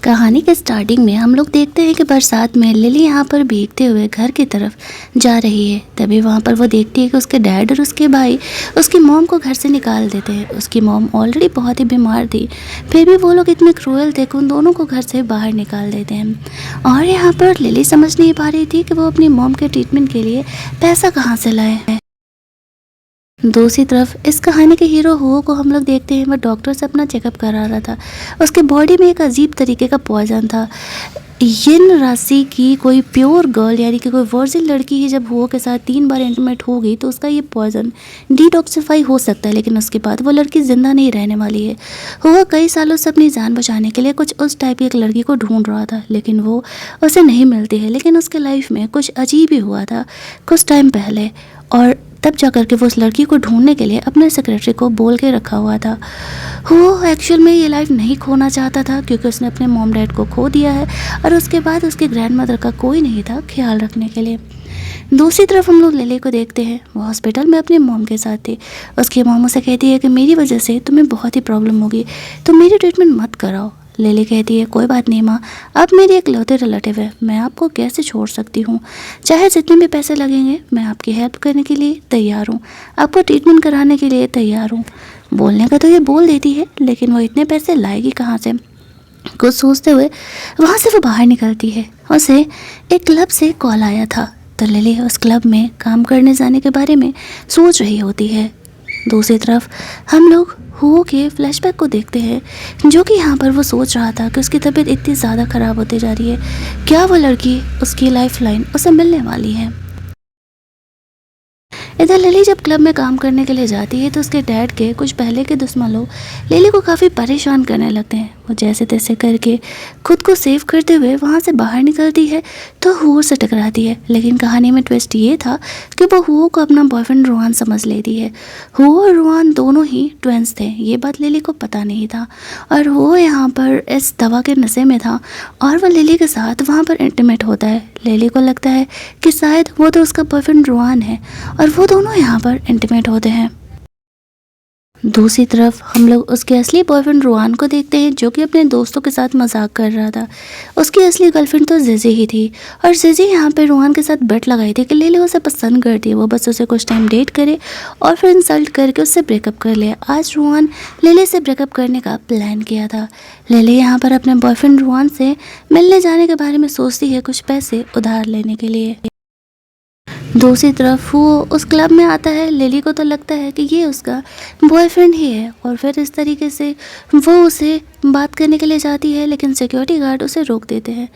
कहानी के स्टार्टिंग में हम लोग देखते हैं कि बरसात में लिली यहाँ पर भीगते हुए घर की तरफ जा रही है। तभी वहाँ पर वो देखती है कि उसके डैड और उसके भाई उसकी मॉम को घर से निकाल देते हैं। उसकी मॉम ऑलरेडी बहुत ही बीमार थी, फिर भी वो लोग इतने क्रूएल थे कि उन दोनों को घर से बाहर निकाल देते हैं। और यहाँ पर लिली समझ नहीं पा रही थी कि वो अपनी मॉम के ट्रीटमेंट के लिए पैसा कहाँ से लाए। दूसरी तरफ इस कहानी के हीरो हुओ को हम लोग देखते हैं, वह डॉक्टर से अपना चेकअप करा रहा था। उसके बॉडी में एक अजीब तरीके का पॉइजन था। यिन राशि की कोई प्योर गर्ल यानी कि कोई वर्जिन लड़की ही जब हुओ के साथ 3 बार इंटीमेट हो गई तो उसका ये पॉइजन डिटॉक्सिफाई हो सकता है, लेकिन उसके बाद वो लड़की जिंदा नहीं रहने वाली है। हुओ कई सालों से अपनी जान बचाने के लिए कुछ उस टाइप की एक लड़की को ढूंढ रहा था, लेकिन वो उसे नहीं मिलती है। लेकिन उसके लाइफ में कुछ अजीब ही हुआ था कुछ टाइम पहले, और तब जा कर के वो उस लड़की को ढूंढने के लिए अपने सेक्रेटरी को बोल के रखा हुआ था। वो एक्चुअल में ये लाइफ नहीं खोना चाहता था, क्योंकि उसने अपने मॉम डैड को खो दिया है और उसके बाद उसकी ग्रैंड मदर का कोई नहीं था ख्याल रखने के लिए। दूसरी तरफ हम लोग लिली को देखते हैं, वो हॉस्पिटल में अपनी मॉम के साथ थी। उसकी मॉम उसे कहती है कि मेरी वजह से तुम्हें बहुत ही प्रॉब्लम होगी, तो मेरी ट्रीटमेंट मत कराओ। लिली कहती है कोई बात नहीं माँ, आप मेरी एक लौते रिलेटिव है, मैं आपको कैसे छोड़ सकती हूँ। चाहे जितने भी पैसे लगेंगे मैं आपकी हेल्प करने के लिए तैयार हूँ, आपको ट्रीटमेंट कराने के लिए तैयार हूँ। बोलने का तो ये बोल देती है, लेकिन वो इतने पैसे लाएगी कहाँ से, कुछ सोचते हुए वहाँ से वो बाहर निकलती है। उसे एक क्लब से कॉल आया था, तो लिली उस क्लब में काम करने जाने के बारे में सोच रही होती है। दूसरी तरफ हम लोग हुओ के फ्लैशबैक को देखते हैं, जो कि यहाँ पर वो सोच रहा था कि उसकी तबीयत इतनी ज़्यादा ख़राब होती जा रही है, क्या वो लड़की उसकी लाइफ लाइन उसे मिलने वाली है। इधर लिली जब क्लब में काम करने के लिए जाती है तो उसके डैड के कुछ पहले के दुश्मन लोग लिली को काफ़ी परेशान करने लगते हैं। वो जैसे तैसे करके खुद को सेव करते हुए वहाँ से बाहर निकलती है तो हुओ से टकराती है। लेकिन कहानी में ट्विस्ट ये था कि वो हुओ को अपना बॉयफ्रेंड रुआन समझ लेती है। हुओ और रुआन दोनों ही ट्विंस थे, ये बात लिली को पता नहीं था, और हुओ यहाँ पर इस दवा के नशे में था और वह लिली के साथ वहाँ पर इंटीमेट होता है। लिली को लगता है कि शायद वो तो उसका बॉयफ्रेंड रुआन है और वो दोनों यहाँ पर इंटीमेट होते हैं। दूसरी तरफ हम लोग उसके असली बॉयफ्रेंड रुआन को देखते हैं, जो कि अपने दोस्तों के साथ मजाक कर रहा था। उसकी असली गर्लफ्रेंड तो जिजी ही थी, और जिजी यहाँ पे रुआन के साथ बेट लगाई थी कि लिली उसे पसंद करती है, वो बस उसे कुछ टाइम डेट करे और फिर इंसल्ट करके उससे ब्रेकअप कर ले। आज रुआन लिली से ब्रेकअप करने का प्लान किया था। लिली यहाँ पर अपने बॉयफ्रेंड रुआन से मिलने जाने के बारे में सोचती है, कुछ पैसे उधार लेने के लिए। दूसरी तरफ वो उस क्लब में आता है। लिली को तो लगता है कि ये उसका बॉयफ्रेंड ही है, और फिर इस तरीके से वो उसे बात करने के लिए जाती है, लेकिन सिक्योरिटी गार्ड उसे रोक देते हैं।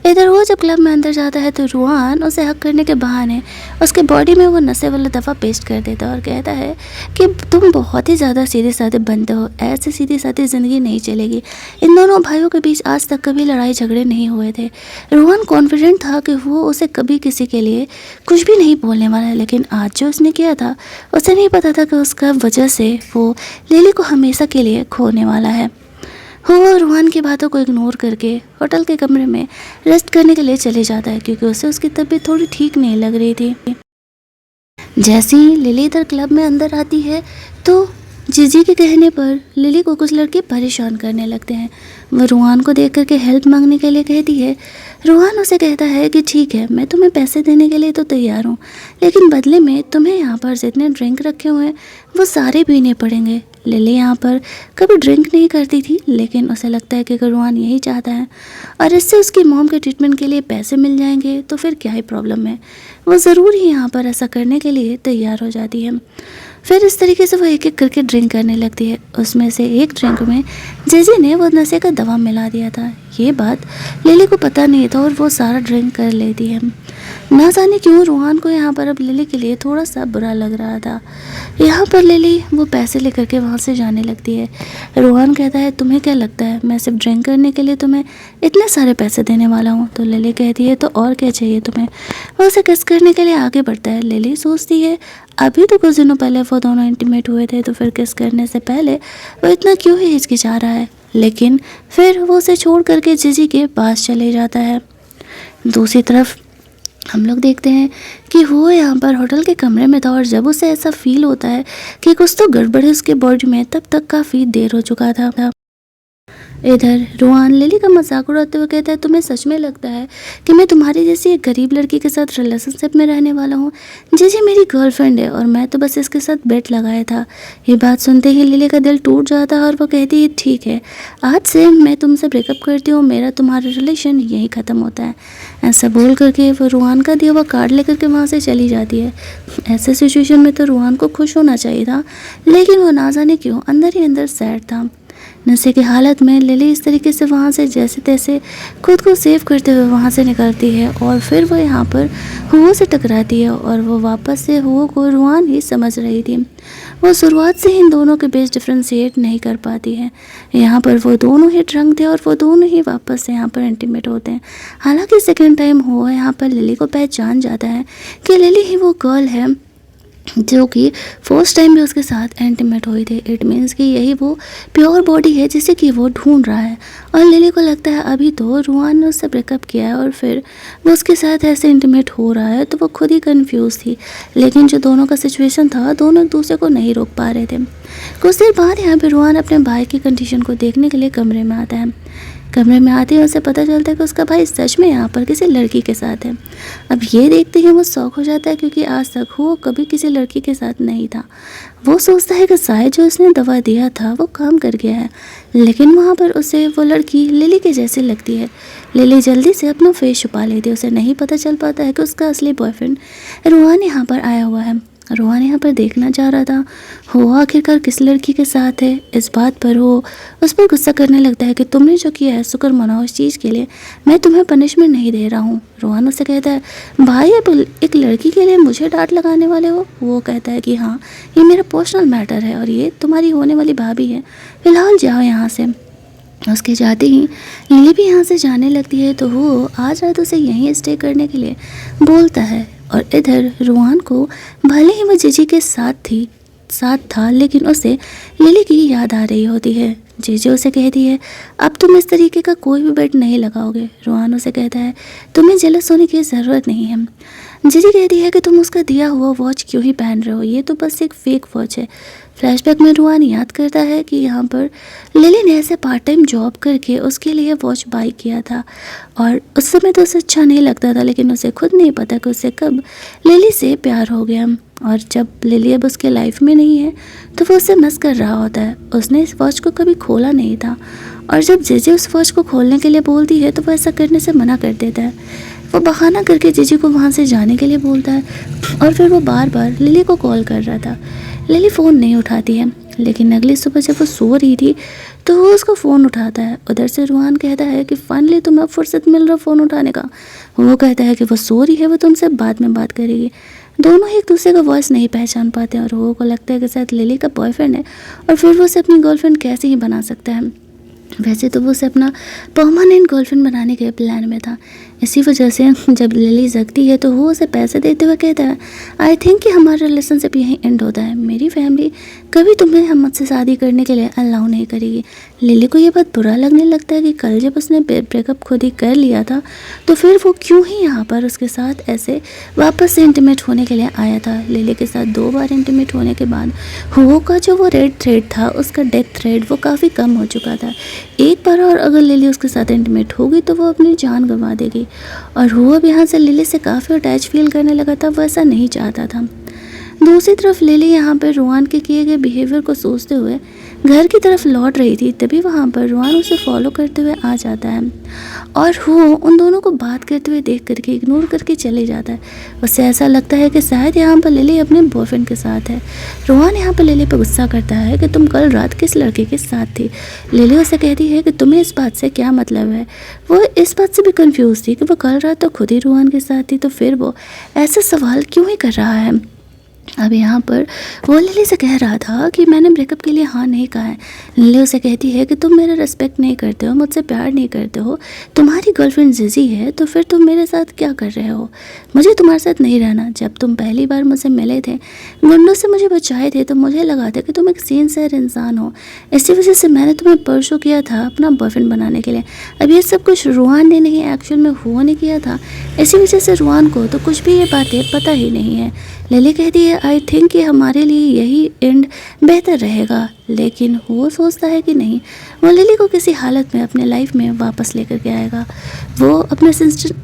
इधर वो जब क्लब में अंदर जाता है तो रुआन उसे हक करने के बहाने उसके बॉडी में वो नशे वाला दफ़ा पेस्ट कर देता है और कहता है कि तुम बहुत ही ज़्यादा सीधे साधे बनते हो, ऐसे सीधी साधी ज़िंदगी नहीं चलेगी। इन दोनों भाइयों के बीच आज तक कभी लड़ाई झगड़े नहीं हुए थे। रुआन कॉन्फिडेंट था कि वो उसे कभी किसी के लिए कुछ भी नहीं बोलने वाला है, लेकिन आज जो उसने किया था उसे नहीं पता था कि उसका वजह से वो लिली को हमेशा के लिए खोने वाला है। वो रुआन की बातों को इग्नोर करके होटल के कमरे में रेस्ट करने के लिए चले जाता है, क्योंकि उसे उसकी तबीयत थोड़ी ठीक नहीं लग रही थी। जैसे ही लिली इधर क्लब में अंदर आती है तो जीजी के कहने पर लिली को कुछ लड़के परेशान करने लगते हैं। वो रुआन को देख करके हेल्प मांगने के लिए कहती है। रुआन उसे कहता है कि ठीक है, मैं तुम्हें पैसे देने के लिए तो तैयार हूँ, लेकिन बदले में तुम्हें यहाँ पर जितने ड्रिंक रखे हुए हैं वो सारे पीने पड़ेंगे। लिली यहाँ पर कभी ड्रिंक नहीं करती थी, लेकिन उसे लगता है कि अगर रुआन यही चाहता है और इससे उसकी मॉम के ट्रीटमेंट के लिए पैसे मिल जाएंगे तो फिर क्या ही प्रॉब्लम है। वो ज़रूर ही यहाँ पर ऐसा करने के लिए तैयार हो जाती है। फिर इस तरीके से वो एक एक करके ड्रिंक करने लगती है। उसमें से एक ड्रिंक में जीजी ने वो नशे का दवा मिला दिया था। ये बात लिली को पता नहीं था और वो सारा ड्रिंक कर लेती है। ना जाने क्यों रुआन को यहाँ पर अब लिली के लिए थोड़ा सा बुरा लग रहा था। यहाँ पर लिली वो पैसे लेकर के वहाँ से जाने लगती है। रुआन कहता है तुम्हें क्या लगता है मैं सिर्फ ड्रिंक करने के लिए तुम्हें इतने सारे पैसे देने वाला हूँ? तो लिली कहती है तो और क्या चाहिए तुम्हें। वो उसे किस करने के लिए आगे बढ़ता है। लिली सोचती है अभी तो कुछ दिनों पहले वो दोनों इंटीमेट हुए थे, तो फिर किस करने से पहले वो इतना क्यों ही हिचकिचा रहा है। लेकिन फिर वो उसे छोड़ करके जीजी के पास चले जाता है। दूसरी तरफ हम लोग देखते हैं कि वो यहाँ पर होटल के कमरे में था, और जब उसे ऐसा फील होता है कि कुछ तो गड़बड़ है उसके बॉडी में, तब तक काफ़ी देर हो चुका था। इधर रुआन लिली का मजाक उड़ाते हुए कहता है, तुम्हें सच में लगता है कि मैं तुम्हारी जैसी एक गरीब लड़की के साथ रिलेशनशिप में रहने वाला हूँ? जी मेरी गर्लफ्रेंड है और मैं तो बस इसके साथ बेट लगाया था। ये बात सुनते ही लिली का दिल टूट जाता है और वो कहती है, ठीक है, आज से मैं तुमसे ब्रेकअप करती हूँ, मेरा तुम्हारा रिलेशन यहीं ख़त्म होता है। ऐसा बोल करके वो रुआन का दिया हुआ कार्ड लेकर के वहाँ से चली जाती है। ऐसे सिचुएशन में तो रुआन को खुश होना चाहिए था, लेकिन वो ना जाने क्यों अंदर ही अंदर सैड था। नशे की हालत में लिली इस तरीके से वहाँ से जैसे तैसे खुद को सेव करते हुए वहाँ से निकलती है और फिर वो यहाँ पर हुओ से टकराती है और वो वापस से हुओ को रुआन ही समझ रही थी। वो शुरुआत से ही इन दोनों के बीच डिफ्रेंशिएट नहीं कर पाती है। यहाँ पर वो दोनों ही ड्रंक थे और वो दोनों ही वापस से यहाँ पर इंटीमेट होते हैं। हालांकि सेकेंड टाइम हुआ यहाँ पर लिली को पहचान जाता है कि लिली ही वो गर्ल है जो कि फर्स्ट टाइम में उसके साथ इंटीमेट हुई थी। इट मीन्स कि यही वो प्योर बॉडी है जिसे कि वो ढूंढ रहा है। और लिली को लगता है अभी तो रुआन ने उससे ब्रेकअप किया है और फिर वो उसके साथ ऐसे इंटीमेट हो रहा है, तो वो खुद ही कंफ्यूज थी। लेकिन जो दोनों का सिचुएशन था, दोनों एक दूसरे को नहीं रोक पा रहे थे। कुछ देर बाद यहाँ पर रुआन अपने भाई की कंडीशन को देखने के लिए कमरे में आता है। कमरे में आते ही उसे पता चलता है कि उसका भाई सच में यहाँ पर किसी लड़की के साथ है। अब ये देखते ही वो शौक हो जाता है, क्योंकि आज तक वो कभी किसी लड़की के साथ नहीं था। वो सोचता है कि शायद जो उसने दवा दिया था वो काम कर गया है, लेकिन वहाँ पर उसे वो लड़की लिली के जैसी लगती है। लिली जल्दी से अपना फेस छुपा लेती है। उसे नहीं पता चल पाता है कि उसका असली बॉयफ्रेंड रुआन यहाँ पर आया हुआ है। रुआन यहाँ पर देखना चाह रहा था वो आखिरकार किस लड़की के साथ है। इस बात पर वो उस पर गुस्सा करने लगता है कि तुमने जो किया है शुक्र मनाओ इस चीज़ के लिए, मैं तुम्हें पनिशमेंट नहीं दे रहा हूँ। रुआन उससे कहता है, भाई अब एक लड़की के लिए मुझे डांट लगाने वाले हो? वो कहता है कि हाँ, ये मेरा पर्सनल मैटर है और ये तुम्हारी होने वाली भाभी है, फिलहाल जाओ यहाँ से। उसके जाते ही लिली भी यहाँ से जाने लगती है, तो वो आज रात उसे यहीं स्टे करने के लिए बोलता है। और इधर रुआन को भले ही वो जीजी के साथ था, लेकिन उसे लिली की याद आ रही होती है। जीजी उसे कहती है, अब तुम इस तरीके का कोई भी बेट नहीं लगाओगे। रुआन उसे कहता है, तुम्हें जेलस होने की ज़रूरत नहीं है। जीजी कहती है कि तुम उसका दिया हुआ वॉच क्यों ही पहन रहे हो, ये तो बस एक फेक वॉच है। फ्लैशबैक में रुआन याद करता है कि यहाँ पर लिली ने ऐसे पार्ट टाइम जॉब करके उसके लिए वॉच बाई किया था और उस समय तो उसे अच्छा नहीं लगता था, लेकिन उसे खुद नहीं पता कि उसे कब लिली से प्यार हो गया। और जब लिली अब उसके लाइफ में नहीं है तो वो उसे मिस कर रहा होता है। उसने इस वॉच को कभी खोला नहीं था और जब जीजी उस वॉच को खोलने के लिए बोलती है तो वो ऐसा करने से मना कर देता है। वो बहाना करके जीजी को वहाँ से जाने के लिए बोलता है और फिर वो बार बार लिली को कॉल कर रहा था। लिली फ़ोन नहीं उठाती है, लेकिन अगली सुबह जब वो सो रही थी तो वो उसका फ़ोन उठाता है। उधर से रुआन कहता है कि फाइनली तुम्हें फुर्सत मिल रहा फ़ोन उठाने का। वो कहता है कि वो सो रही है, वो तुमसे बाद में बात करेगी। दोनों ही एक दूसरे का वॉइस नहीं पहचान पाते और वो को लगता है कि शायद लिली का बॉयफ्रेंड है और फिर वो उसे अपनी गर्लफ्रेंड कैसे ही बना सकता है। वैसे तो वो उसे अपना परमानेंट गर्लफ्रेंड बनाने के प्लान में था। इसी वजह से जब लिली जगती है तो वो उसे पैसे देते हुए कहता है, आई थिंक कि हमारा रिलेशनशिप यहीं एंड होता है। मेरी फैमिली कभी तुम्हें हम मुझसे शादी करने के लिए अलाउ नहीं करेगी। लिली को ये बात बुरा लगने लगता है कि कल जब उसने ब्रेकअप खुद ही कर लिया था तो फिर वो क्यों ही यहाँ पर उसके साथ ऐसे वापस से इंटीमेट होने के लिए आया था। लिली के साथ 2 बार इंटीमेट होने के बाद हुओ का जो वो रेड थ्रेड था, उसका डेथ थ्रेड वो काफ़ी कम हो चुका था। एक बार और अगर लिली उसके साथ इंटीमेट होगी तो वो अपनी जान गंवा देगी। और हुआ अब यहाँ से लिली से काफ़ी अटैच फील करने लगा था, वो ऐसा नहीं चाहता था। दूसरी तरफ लिली यहाँ पर रुआन के किए गए बिहेवियर को सोचते हुए घर की तरफ लौट रही थी, तभी वहाँ पर रुआन उसे फॉलो करते हुए आ जाता है और वो उन दोनों को बात करते हुए देख करके इग्नोर करके चले जाता है। उसे ऐसा लगता है कि शायद यहाँ पर लिली अपने बॉयफ्रेंड के साथ है। रुआन यहाँ पर लिली पर गुस्सा करता है कि तुम कल रात किस लड़के के साथ थी। लिली उसे कहती है कि तुम्हें इस बात से क्या मतलब है। वो इस बात से भी कंफ्यूज थी कि वो कल रात तो खुद ही रुआन के साथ थी, तो फिर वो ऐसा सवाल क्यों ही कर रहा है। अब यहाँ पर वो लिली से कह रहा था कि मैंने ब्रेकअप के लिए हाँ नहीं कहा है। लिली उसे कहती है कि तुम मेरा रिस्पेक्ट नहीं करते हो, मुझसे प्यार नहीं करते हो, तुम्हारी गर्लफ्रेंड जिजी है तो फिर तुम मेरे साथ क्या कर रहे हो। मुझे तुम्हारे साथ नहीं रहना। जब तुम पहली बार मुझसे मिले थे, गुंडों से मुझे बचाए थे, तो मुझे लगा था कि तुम एक सिंसियर इंसान हो। इसी वजह से मैंने तुम्हें परसों किया था अपना बॉयफ्रेंड बनाने के लिए। अब ये सब कुछ रुआन ने नहीं, एक्चुअल में हुआ ने किया था। इसी वजह से रुआन को तो कुछ भी ये बातें पता ही नहीं है। लिली कहती है आई थिंक कि हमारे लिए यही एंड बेहतर रहेगा, लेकिन वो सोचता है कि नहीं, वो लिली को किसी हालत में अपने लाइफ में वापस लेकर के आएगा। वो अपने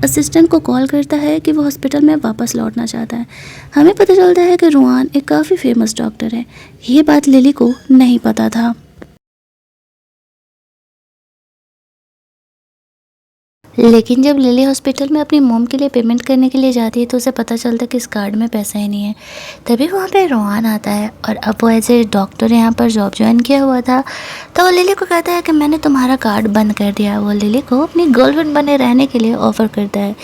असिस्टेंट को कॉल करता है कि वो हॉस्पिटल में वापस लौटना चाहता है। हमें पता चलता है कि रुआन एक काफ़ी फेमस डॉक्टर है। ये बात लिली को नहीं पता था। लेकिन जब लिली हॉस्पिटल में अपनी मॉम के लिए पेमेंट करने के लिए जाती है तो उसे पता चलता है कि इस कार्ड में पैसा ही नहीं है। तभी वहाँ पे रोहान आता है और अब वो एज ए डॉक्टर यहाँ पर जॉब ज्वाइन किया हुआ था। तो वो लिली को कहता है कि मैंने तुम्हारा कार्ड बंद कर दिया। वो लिली को अपनी गर्लफ्रेंड बने रहने के लिए ऑफ़र करता है।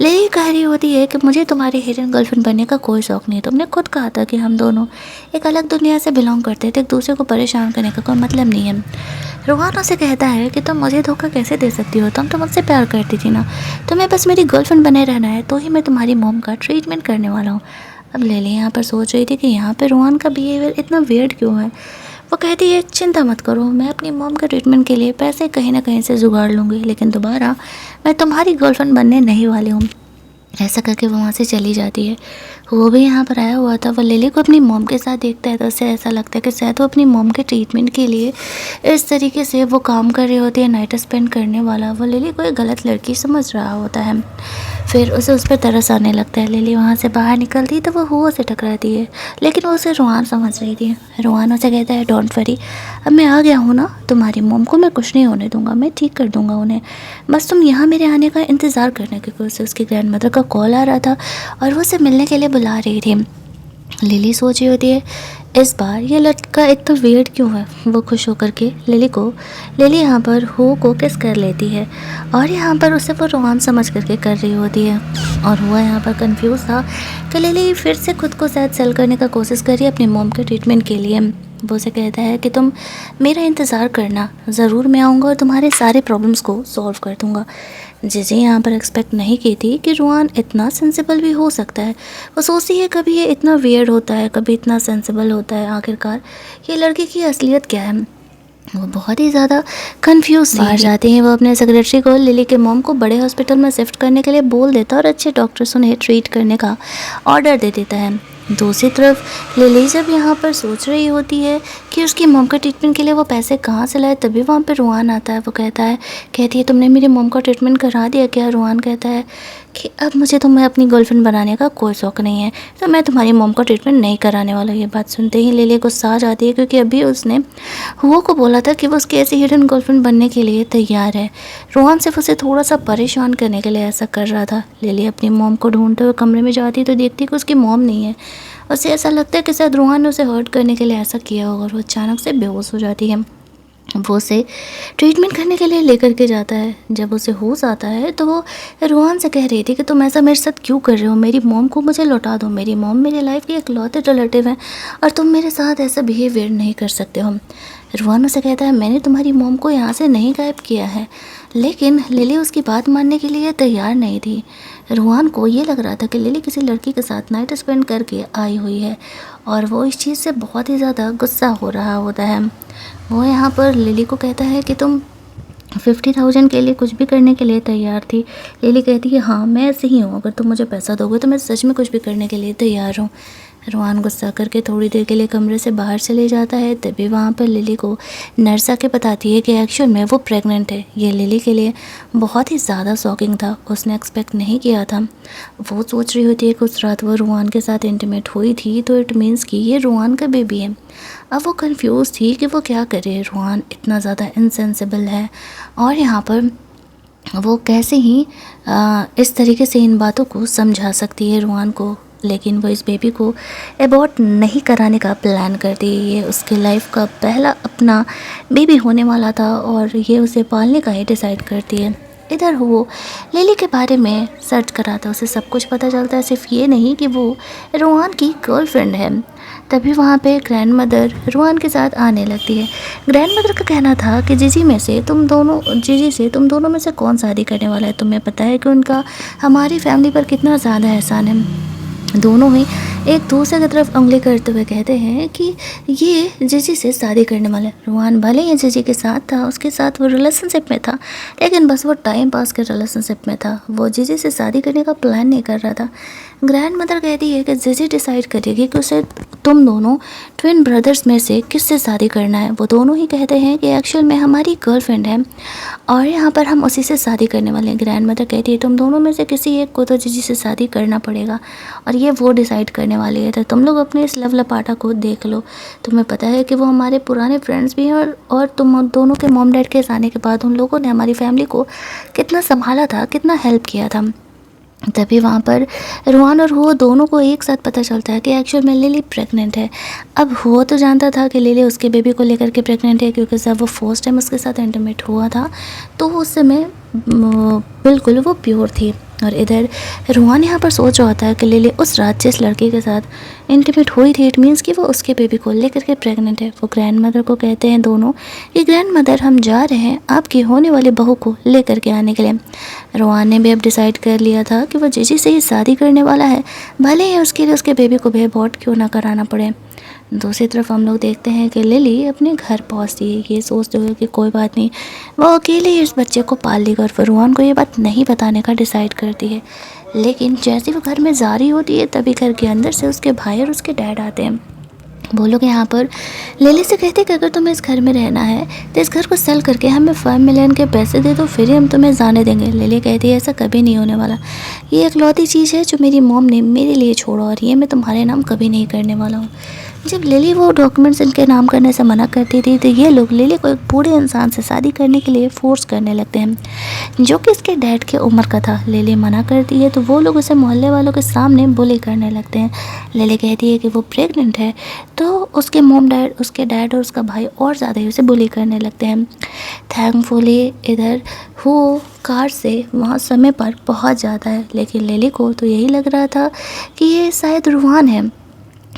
लिली कह रही होती है कि मुझे तुम्हारी हिडन गर्लफ्रेंड बनने का कोई शौक़ नहीं। तुमने खुद कहा था कि हम दोनों एक अलग दुनिया से बिलोंग करते थे, एक दूसरे को परेशान करने का कोई मतलब नहीं है। रोहान उसे कहता है कि तुम मुझे धोखा कैसे दे सकती हो, तुम तो मुझसे प्यार करती थी ना, तुम्हें बस मेरी गर्लफ्रेंड बने रहना है, तो ही मैं तुम्हारी मॉम का ट्रीटमेंट करने वाला हूँ। अब लिली यहाँ पर सोच रही थी कि यहाँ पे रोहान का बिहेवियर इतना वियर्ड क्यों है। वो कहती है चिंता मत करो, मैं अपनी मॉम के ट्रीटमेंट के लिए पैसे कहीं ना कहीं से जुगाड़ लूँगी, लेकिन दोबारा मैं तुम्हारी गर्लफ्रेंड बनने नहीं वाली हूँ। ऐसा करके वो वहाँ से चली जाती है। वो भी यहाँ पर आया हुआ था। वो लिली को अपनी मॉम के साथ देखता है तो उसे ऐसा लगता है कि शायद वो अपनी मॉम के ट्रीटमेंट के लिए इस तरीके से वो काम कर रही होती है, नाइट स्पेंड करने वाला। वो लिली को एक गलत लड़की समझ रहा होता है। फिर उसे उस पर तरस आने लगता है। लिली वहाँ से बाहर निकलती तो वो हुआ से टकराती है, लेकिन वो उसे रोहान समझ रही थी। रोहान उसे कहता है डोंट वरी, अब मैं आ गया हूँ ना, तुम्हारी मॉम को मैं कुछ नहीं होने दूंगा, मैं ठीक कर दूंगा उन्हें, बस तुम यहाँ मेरे आने का इंतज़ार करना। क्योंकि उसे उसकी ग्रैंड मदर का कॉल आ रहा था और वो उसे मिलने के लिए बुला रही थी। लिली सोच रही होती है इस बार ये लड़का इतना वियर्ड क्यों है। वो खुश होकर के लिली यहाँ पर हो को किस कर लेती है और यहाँ पर उसे वो रोहान समझ करके कर रही होती है। और वो यहाँ पर कंफ्यूज था कि लिली फिर से खुद को शायद सेल करने का कोशिश कर रही है अपनी मॉम के ट्रीटमेंट के लिए। वो उसे कहता है कि तुम मेरा इंतज़ार करना, ज़रूर मैं आऊँगा और तुम्हारे सारे प्रॉब्लम्स को सॉल्व कर दूँगा। जिसे यहाँ पर एक्सपेक्ट नहीं की थी कि रोहान इतना सेंसिबल भी हो सकता है। वो सोचती है कभी ये इतना वियर्ड होता है, कभी इतना सेंसिबल होता है, आखिरकार ये लड़की की असलियत क्या है। वो बहुत ही ज़्यादा कंफ्यूज थी। बाहर जाते हैं वो अपने सेक्रेटरी को लिली के मॉम को बड़े हॉस्पिटल में शिफ्ट करने के लिए बोल देता है और अच्छे डॉक्टर्स उन्हें ट्रीट करने का ऑर्डर दे देता है। दूसरी तरफ लिली जब यहाँ पर सोच रही होती है कि उसकी मॉम का ट्रीटमेंट के लिए वो पैसे कहाँ से लाए, तभी वहाँ पर रोहान आता है। वो कहती है तुमने मेरी मॉम का ट्रीटमेंट करा दिया क्या। रोहान कहता है कि अब मुझे तुम्हें अपनी गर्लफ्रेंड बनाने का कोई शौक़ नहीं है, तो मैं तुम्हारी मॉम का ट्रीटमेंट नहीं कराने वाला। ये बात सुनते ही लिली गुस्सा आ जाती है, क्योंकि अभी उसने हुओ को बोला था कि वो उसकी ऐसी हिडन गर्लफ्रेंड बनने के लिए तैयार है। रोहान सिर्फ उसे थोड़ा सा परेशान करने के लिए ऐसा कर रहा था। लिली अपनी मॉम को ढूंढते हुए कमरे में जाती तो देखती कि उसकी मॉम नहीं है। उसे ऐसा लगता है कि शायद रोहान ने उसे हर्ट करने के लिए ऐसा किया होगा और वो अचानक से बेहोश हो जाती है। वो उसे ट्रीटमेंट करने के लिए लेकर के जाता है। जब उसे होश आता है तो वो रोहान से कह रही थी कि तुम ऐसा मेरे साथ क्यों कर रहे हो, मेरी मॉम को मुझे लौटा दो, मेरी मॉम मेरी लाइफ की इकलौते रिलेटिव है और तुम मेरे साथ ऐसा बिहेवियर नहीं कर सकते हो। रोहान उसे कहता है मैंने तुम्हारी मॉम को यहाँ से नहीं गायब किया है, लेकिन लिली उसकी बात मानने के लिए तैयार नहीं थी। रोहान को ये लग रहा था कि लिली किसी लड़की के साथ नाइट स्पेंड करके आई हुई है और वो इस चीज़ से बहुत ही ज़्यादा गुस्सा हो रहा होता है। वो यहाँ पर लिली को कहता है कि तुम 50,000 के लिए कुछ भी करने के लिए तैयार थी। लिली कहती है हाँ मैं ऐसे ही हूँ, अगर तुम मुझे पैसा दोगे तो मैं सच में कुछ भी करने के लिए तैयार हूँ। रोहान गुस्सा करके थोड़ी देर के लिए कमरे से बाहर चले जाता है। तभी वहाँ पर लिली को नर्स आके बताती है कि एक्चुअल में वो प्रेग्नेंट है। ये लिली के लिए बहुत ही ज़्यादा शॉकिंग था, उसने एक्सपेक्ट नहीं किया था। वो सोच रही होती है कि उस रात वो रोहान के साथ इंटीमेट हुई थी तो इट मीन्स कि ये रोहान का बेबी है। अब वो कंफ्यूज थी कि वो क्या करे, रोहान इतना ज़्यादा इनसेंसिबल है और यहाँ पर वो कैसे ही इस तरीके से इन बातों को समझा सकती है रोहान को। लेकिन वो इस बेबी को एबॉर्ट नहीं कराने का प्लान करती है। ये उसके लाइफ का पहला अपना बेबी होने वाला था और ये उसे पालने का ही डिसाइड करती है। इधर वो लिली के बारे में सर्च करा था, उसे सब कुछ पता चलता है, सिर्फ ये नहीं कि वो रोहान की गर्लफ्रेंड है। तभी वहाँ पे ग्रैंड मदर रोहान के साथ आने लगती है। ग्रैंड मदर का कहना था कि जीजी से तुम दोनों में से कौन शादी करने वाला है। तुम्हें पता है कि उनका हमारी फैमिली पर कितना ज़्यादा एहसान है। दोनों ही एक दूसरे की तरफ उंगली करते हुए कहते हैं कि ये जीजी से शादी करने वाला है। रोहान भले ही जीजी के साथ था, उसके साथ वो रिलेशनशिप में था, लेकिन बस वो टाइम पास के रिलेशनशिप में था, वो जीजी से शादी करने का प्लान नहीं कर रहा था। ग्रैंड मदर कहती है कि जिजी डिसाइड करेगी कि उसे तुम दोनों ट्विन ब्रदर्स में से किससे शादी करना है। वो दोनों ही कहते हैं कि एक्चुअल में हमारी गर्लफ्रेंड है और यहाँ पर हम उसी से शादी करने वाले हैं। ग्रैंड मदर कहती है तुम दोनों में से किसी एक को तो जीजी से शादी करना पड़ेगा और ये वो डिसाइड करने वाली है। तो तुम लोग अपने इस लव लपाटा को देख लो, तुम्हें पता है कि वो हमारे पुराने फ्रेंड्स भी हैं और तुम दोनों के मॉम डैड के आने के बाद उन लोगों ने हमारी फैमिली को कितना संभाला था, कितना हेल्प किया था। तभी वहाँ पर रुआन और हुओ दोनों को एक साथ पता चलता है कि एक्चुअल में लिली प्रेग्नेंट है। अब हुओ तो जानता था कि लिली उसके बेबी को लेकर के प्रेग्नेंट है, क्योंकि जब वो फर्स्ट टाइम उसके साथ इंटीमेट हुआ था तो उस समय बिल्कुल वो प्योर थी। और इधर रुआन यहाँ पर सोच रहा होता है कि लिली उस रात जिस लड़के के साथ इंटीमेट हुई थी, इट मीन्स कि वो उसके बेबी को लेकर के प्रेग्नेंट है। वो ग्रैंड मदर को कहते हैं दोनों कि ग्रैंड मदर हम जा रहे हैं आपकी होने वाली बहू को लेकर के आने के लिए। रुआन ने भी अब डिसाइड कर लिया था कि वो जीजी से ही शादी करने वाला है, भले ही उसके लिए उसके बेबी को बेबॉट क्यों ना कराना पड़े। दूसरी तरफ हम लोग देखते हैं कि लिली अपने घर पहुंचती है ये सोचते हुए कि कोई बात नहीं, वो अकेले ही इस बच्चे को पाल लेगा और रुआन को ये बात नहीं बताने का डिसाइड करती है। लेकिन जैसे वो घर में जा रही होती है तभी घर के अंदर से उसके भाई और उसके डैड आते हैं। वो लोग यहाँ पर लिली से कहते हैं कि अगर तुम्हें इस घर में रहना है तो इस घर को सेल करके हमें 5 मिलियन के पैसे दे दो, फिर ही हम तुम्हें जाने देंगे। लिली कहती है ऐसा कभी नहीं होने वाला, ये इकलौती चीज़ है जो मेरी मॉम ने मेरे लिए छोड़ा और ये मैं तुम्हारे नाम कभी नहीं करने वाला हूँ। जब लिली वो डॉक्यूमेंट्स इनके नाम करने से मना करती थी तो ये लोग लिली को एक बूढ़े इंसान से शादी करने के लिए फोर्स करने लगते हैं जो कि इसके डैड के उम्र का था। लिली मना करती है तो वो लोग उसे मोहल्ले वालों के सामने बुली करने लगते हैं। लिली कहती है कि वो प्रेग्नेंट है तो उसके उसके डैड और उसका भाई और ज़्यादा ही उसे बुली करने लगते हैं। थैंकफुली इधर वो कार से वहाँ समय पर पहुँच जाता है, लेकिन लिली को तो यही लग रहा था कि ये शायद रुआन है।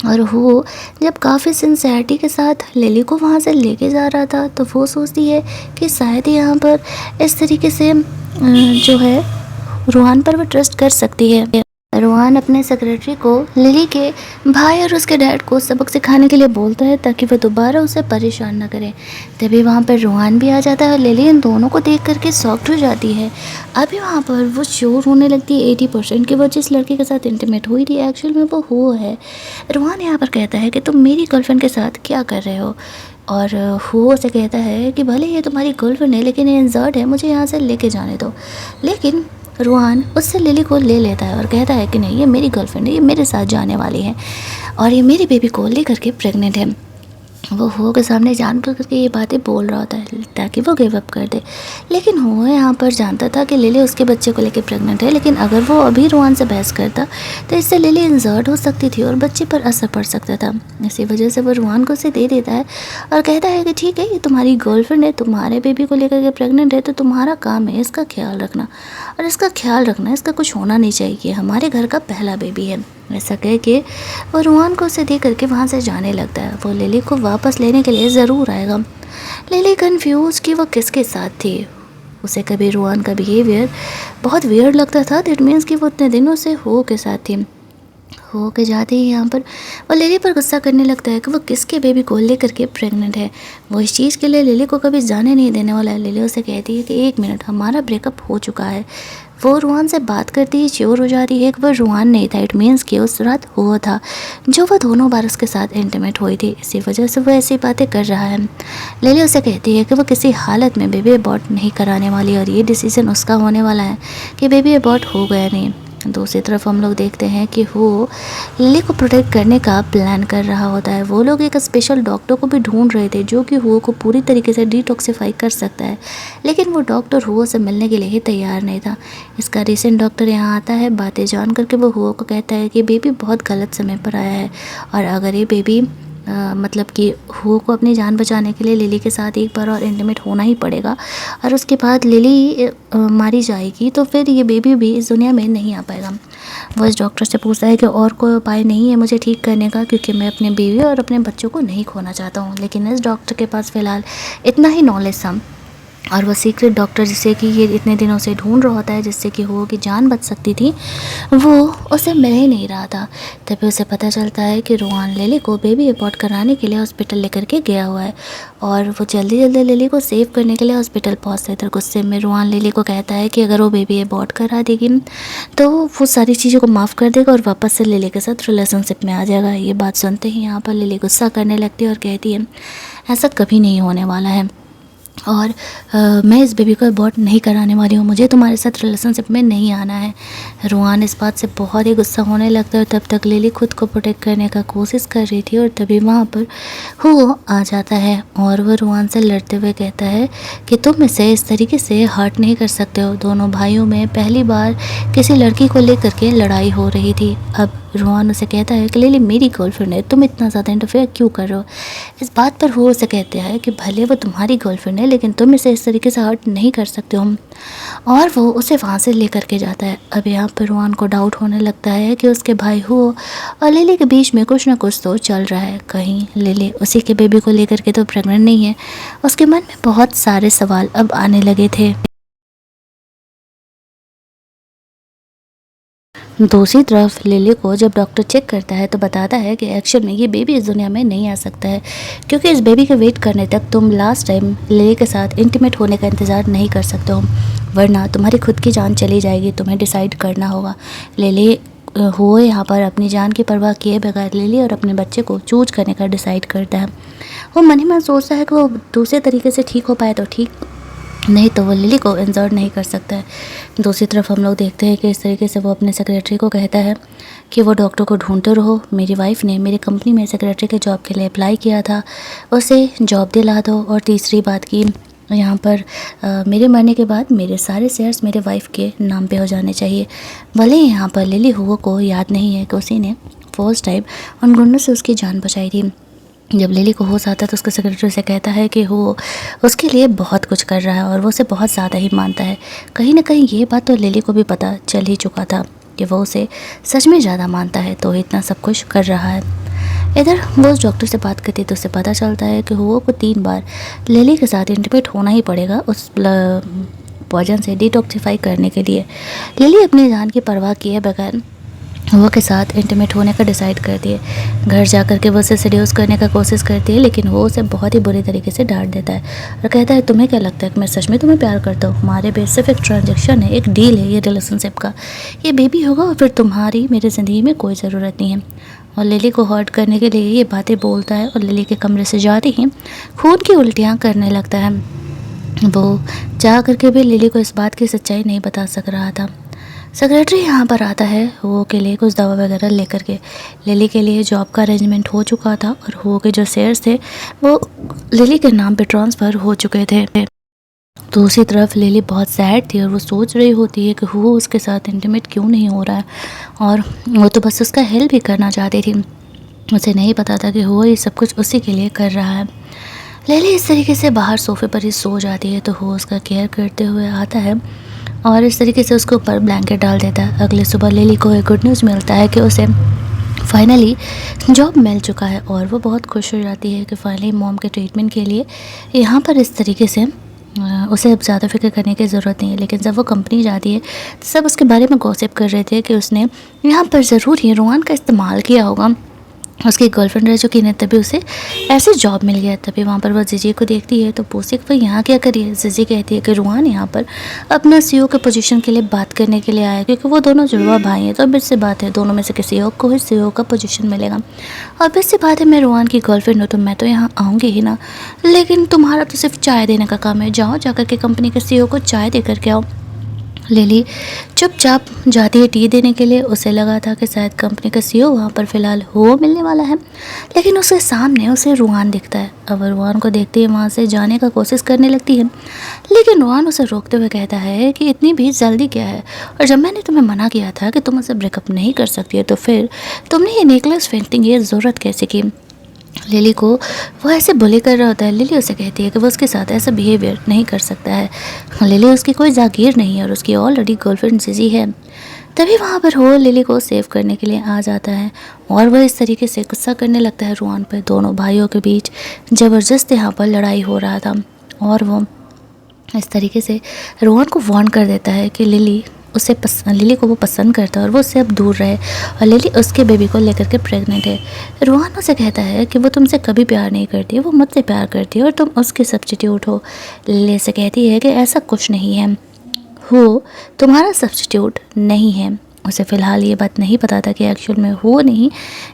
और वो जब काफ़ी सिंसियरिटी के साथ लिली को वहाँ से लेके जा रहा था तो वो सोचती है कि शायद यहाँ पर इस तरीके से जो है रुआन पर वो ट्रस्ट कर सकती है। रुआन अपने सेक्रेटरी को लिली के भाई और उसके डैड को सबक सिखाने के लिए बोलता है ताकि वो दोबारा उसे परेशान ना करे। तभी वहाँ पर रुआन भी आ जाता है और लिली इन दोनों को देख करके शॉक्ड हो जाती है। अभी वहाँ पर वो श्योर होने लगती है 80% कि वो जिस लड़के के साथ इंटीमेट हुई थी एक्चुअल में वो है। रुआन यहाँ पर कहता है कि तुम मेरी गर्लफ्रेंड के साथ क्या कर रहे हो, और वो उसे कहता है कि भले ये तुम्हारी गर्लफ्रेंड है लेकिन ये इंजर्ड है, मुझे यहाँ से लेके जाने दो। लेकिन रुआन उससे लिली को ले लेता है और कहता है कि नहीं ये मेरी गर्लफ्रेंड है, ये मेरे साथ जाने वाली है और ये मेरी बेबी को लेकर के प्रेग्नेंट है। वो हो के सामने जानबूझ करके ये बातें बोल रहा होता है ताकि वो गिव अप कर दे। लेकिन वो यहाँ पर जानता था कि लिली उसके बच्चे को लेकर प्रेग्नेंट है, लेकिन अगर वो अभी रुआन से बहस करता तो इससे लिली इंजर्ड हो सकती थी और बच्चे पर असर पड़ सकता था। इसी वजह से वो रुआन को उसे दे देता है और कहता है कि ठीक है ये तुम्हारी गर्लफ्रेंड है, तुम्हारे बेबी को लेकर के प्रेग्नेंट है तो तुम्हारा काम है इसका ख्याल रखना, और इसका ख्याल रखना इसका कुछ होना नहीं चाहिए, हमारे घर का पहला बेबी है। ऐसा कह के वो रुआन को उसे दे करके वहाँ से जाने लगता है। वो लिली को वापस लेने के लिए ज़रूर आएगा। लिली कंफ्यूज कि वो किसके साथ थी। उसे कभी रुआन का बिहेवियर बहुत वियर्ड लगता था, दैट मीन्स कि वो इतने दिनों से हो के साथ थी। हो के जाते ही यहाँ पर वो लिली पर गुस्सा करने लगता है कि वो किसके बेबी को लेकर के प्रेग्नेंट है। वो इस चीज़ के लिए लिली को कभी जाने नहीं देने वाला है। लिली उसे कहती है कि 1 मिनट हमारा ब्रेकअप हो चुका है। वो रुआन से बात करती है, श्योर हो जाती है कि वो रुआन नहीं था, इट मीन्स कि उस रात हुआ था जो वो दोनों बार उसके साथ इंटीमेट हुई थी, इसी वजह से वो ऐसी बातें कर रहा है। लिली उसे कहती है कि वो किसी हालत में बेबी अबॉर्ट नहीं कराने वाली और ये डिसीजन उसका होने वाला है कि बेबी अबॉर्ट हो गया नहीं। दूसरी तरफ हम लोग देखते हैं कि वो लिली को प्रोटेक्ट करने का प्लान कर रहा होता है। वो लोग एक स्पेशल डॉक्टर को भी ढूंढ रहे थे जो कि हुओ को पूरी तरीके से डिटॉक्सिफाई कर सकता है, लेकिन वो डॉक्टर हुओ से मिलने के लिए ही तैयार नहीं था। इसका रीसेंट डॉक्टर यहाँ आता है, बातें जान करके वो हुओ को कहता है कि बेबी बहुत गलत समय पर आया है और अगर ये बेबी मतलब कि हुओ को अपनी जान बचाने के लिए लिली के साथ एक बार और इंटीमेट होना ही पड़ेगा और उसके बाद लिली मारी जाएगी तो फिर ये बेबी भी इस दुनिया में नहीं आ पाएगा। वो इस डॉक्टर से पूछता है कि और कोई उपाय नहीं है मुझे ठीक करने का, क्योंकि मैं अपने बीवी और अपने बच्चों को नहीं खोना चाहता हूँ। लेकिन इस डॉक्टर के पास फ़िलहाल इतना ही नॉलेज था। और वो सीक्रेट डॉक्टर जिसे कि ये इतने दिनों से ढूंढ रहा होता है, जिससे कि हो की जान बच सकती थी, वो उसे मिल ही नहीं रहा था। तभी उसे पता चलता है कि रोहान लिली को बेबी अबॉर्ट कराने के लिए हॉस्पिटल लेकर के गया हुआ है, और वो जल्दी जल्दी लिली को सेव करने के लिए हॉस्पिटल पहुंचता है। तो गुस्से में रोहान लिली को कहता है कि अगर वो बेबी अबॉर्ट करा देगी तो वो सारी चीज़ों को माफ़ कर देगा और वापस से लिली के साथ रिलेशनशिप में आ जाएगा। ये बात सुनते ही यहाँ पर लिली गुस्सा करने लगती है और कहती है ऐसा कभी नहीं होने वाला है, और मैं इस बेबी को अबॉर्ट नहीं कराने वाली हूँ, मुझे तुम्हारे साथ रिलेशनशिप में नहीं आना है। रोहान इस बात से बहुत ही गुस्सा होने लगता है। तब तक लिली खुद को प्रोटेक्ट करने का कोशिश कर रही थी, और तभी वहाँ पर वो आ जाता है और वो रोहान से लड़ते हुए कहता है कि तुम इसे इस तरीके से हर्ट नहीं कर सकते हो। दोनों भाइयों में पहली बार किसी लड़की को लेकर के लड़ाई हो रही थी। अब रोहान उसे कहता है कि लिली मेरी गर्लफ्रेंड है, तुम इतना ज़्यादा इंटरफेयर क्यों कर रहे हो। इस बात पर वो उसे कहते हैं कि भले वो तुम्हारी गर्लफ्रेंड है, लेकिन तुम इसे इस तरीके से हर्ट नहीं कर सकते हो, और वो उसे वहाँ से लेकर के जाता है। अब यहाँ पर रोहान को डाउट होने लगता है कि उसके भाई हो और लिली के बीच में कुछ ना कुछ तो चल रहा है। कहीं लिली उसी के बेबी को लेकर के तो प्रेग्नेंट नहीं है। उसके मन में बहुत सारे सवाल अब आने लगे थे। दूसरी तरफ लिली को जब डॉक्टर चेक करता है तो बताता है कि एक्चुअल में ये बेबी इस दुनिया में नहीं आ सकता है, क्योंकि इस बेबी के वेट करने तक तुम लास्ट टाइम लिली के साथ इंटीमेट होने का इंतज़ार नहीं कर सकते हो, वरना तुम्हारी खुद की जान चली जाएगी। तुम्हें डिसाइड करना होगा। लिली हो यहाँ पर अपनी जान की परवाह किए बगैर लिली और अपने बच्चे को चूज करने का डिसाइड करता है। वो मन ही मन सोचता है कि वो दूसरे तरीके से ठीक हो पाए तो ठीक, नहीं तो वो लिली को इंजर्ड नहीं कर सकता है। दूसरी तरफ हम लोग देखते हैं कि इस तरीके से वो अपने सेक्रेटरी को कहता है कि वो डॉक्टर को ढूंढते रहो, मेरी वाइफ ने मेरी कंपनी में सेक्रेटरी के जॉब के लिए अप्लाई किया था, उसे जॉब दिला दो। और तीसरी बात की यहाँ पर मेरे मरने के बाद मेरे सारे शेयर्स मेरे वाइफ के नाम पे हो जाने चाहिए। भले ही यहाँ पर लिली हुआ को याद नहीं है कि उसी ने फर्स्ट टाइम उन गुंडों से उसकी जान बचाई थी। जब लिली को होश आता है तो उसके सेक्रेटरी से कहता है कि वो उसके लिए बहुत कुछ कर रहा है और वो उसे बहुत ज़्यादा ही मानता है। कहीं ना कहीं ये बात तो लिली को भी पता चल ही चुका था कि वो उसे सच में ज़्यादा मानता है, तो इतना सब कुछ कर रहा है। इधर वो उस डॉक्टर से बात करती है तो उसे पता चलता है कि वो को 3 बार लिली के साथ इंटीमेट होना ही पड़ेगा उस पॉइजन से डिटॉक्सिफाई करने के लिए। लिली अपनी जान की परवाह किए बगैर वो के साथ इंटीमेट होने का डिसाइड करती है। घर जा कर के वो उसे सेड्यूस करने का कोशिश करती है, लेकिन वो उसे बहुत ही बुरी तरीके से डांट देता है और कहता है तुम्हें क्या लगता है कि मैं सच में तुम्हें प्यार करता हूँ। हमारे बीच सिर्फ एक ट्रांजेक्शन है, एक डील है ये रिलेशनशिप का, ये बेबी होगा और फिर तुम्हारी मेरी ज़िंदगी में कोई ज़रूरत नहीं है। और लिली को हर्ट करने के लिए ये बातें बोलता है और लिली के कमरे से जाते ही खून की उल्टियाँ करने लगता है। वो जा करके भी लिली को इस बात की सच्चाई नहीं बता सक रहा था। सेक्रेटरी यहाँ पर आता है हो के लिए कुछ दवा वगैरह लेकर के। लिली के लिए जॉब का अरेंजमेंट हो चुका था और हो के जो शेयर्स थे वो लिली के नाम पे ट्रांसफ़र हो चुके थे। दूसरी तरफ लिली बहुत सैड थी और वो सोच रही होती है कि वो उसके साथ इंटीमेट क्यों नहीं हो रहा है, और वो तो बस उसका हेल्प ही करना चाहती थी। उसे नहीं पता था कि वो ये सब कुछ उसी के लिए कर रहा है। लिली इस तरीके से बाहर सोफे पर ही सो जाती है तो वो उसका केयर करते हुए आता है और इस तरीके से उसके ऊपर ब्लैंकेट डाल देता है। अगले सुबह लिली को एक गुड न्यूज़ मिलता है कि उसे फाइनली जॉब मिल चुका है और वो बहुत खुश हो जाती है कि फाइनली मॉम के ट्रीटमेंट के लिए यहाँ पर इस तरीके से उसे अब ज़्यादा फिक्र करने की ज़रूरत नहीं है। लेकिन जब वो कंपनी जाती है तो सब उसके बारे में गॉसिप कर रहे थे कि उसने यहाँ पर ज़रूर ही रोहान का इस्तेमाल किया होगा, उसकी गर्लफ्रेंड रह चुकी है, तभी उसे ऐसे जॉब मिल गया। तभी वहाँ पर वह जीजी को देखती है तो पूछती है कि वो यहाँ क्या करी है। जीजी कहती है कि रोहान यहाँ पर अपना सीईओ के पोजीशन के लिए बात करने के लिए आया, क्योंकि वो दोनों जुड़वा भाई हैं। तो अब इससे बात है दोनों में से किसी एक को ही सीईओ का पोजीशन मिलेगा। और इससे बात है मैं रोहान की गर्लफ्रेंड हूँ तो मैं तो यहाँ आऊँगी ही ना, लेकिन तुम्हारा तो सिर्फ चाय देने का काम है, जाओ जाकर के कंपनी के सीईओ को चाय दे करके आओ। लिली चुपचाप जाती है टी देने के लिए। उसे लगा था कि शायद कंपनी का सीईओ वहाँ पर फ़िलहाल हो मिलने वाला है, लेकिन उसके सामने उसे रोहान दिखता है। अब रोहान को देखते ही वहाँ से जाने का कोशिश करने लगती है, लेकिन रोहान उसे रोकते हुए कहता है कि इतनी भी जल्दी क्या है, और जब मैंने तुम्हें मना किया था कि तुम उसे ब्रेकअप नहीं कर सकती है तो फिर तुमने ये नेकलेस फेंकने की ज़रूरत कैसे की। लिली को वो ऐसे बुली कर रहा होता है। लिली उसे कहती है कि वो उसके साथ ऐसा बिहेवियर नहीं कर सकता है, लिली उसकी कोई जागीर नहीं है और उसकी ऑलरेडी गर्लफ्रेंड जीजी है। तभी वहाँ पर हो लिली को सेव करने के लिए आ जाता है और वह इस तरीके से गुस्सा करने लगता है रोहान पर। दोनों भाइयों के बीच ज़बरदस्त यहाँ पर लड़ाई हो रहा था और वो इस तरीके से रोहन को वार्न कर देता है कि लिली को वो पसंद करता है और वो उससे अब दूर रहे, और लिली उसके बेबी को लेकर के प्रेग्नेंट है। रोहन उसे कहता है कि वो तुमसे कभी प्यार नहीं करती, वो मुझसे प्यार करती है और तुम उसके सब्स्टिट्यूट हो। लिली से कहती है कि ऐसा कुछ नहीं है, वो तुम्हारा सब्स्टिट्यूट नहीं है। उसे फ़िलहाल ये बात नहीं पता था कि एक्चुअल में वो नहीं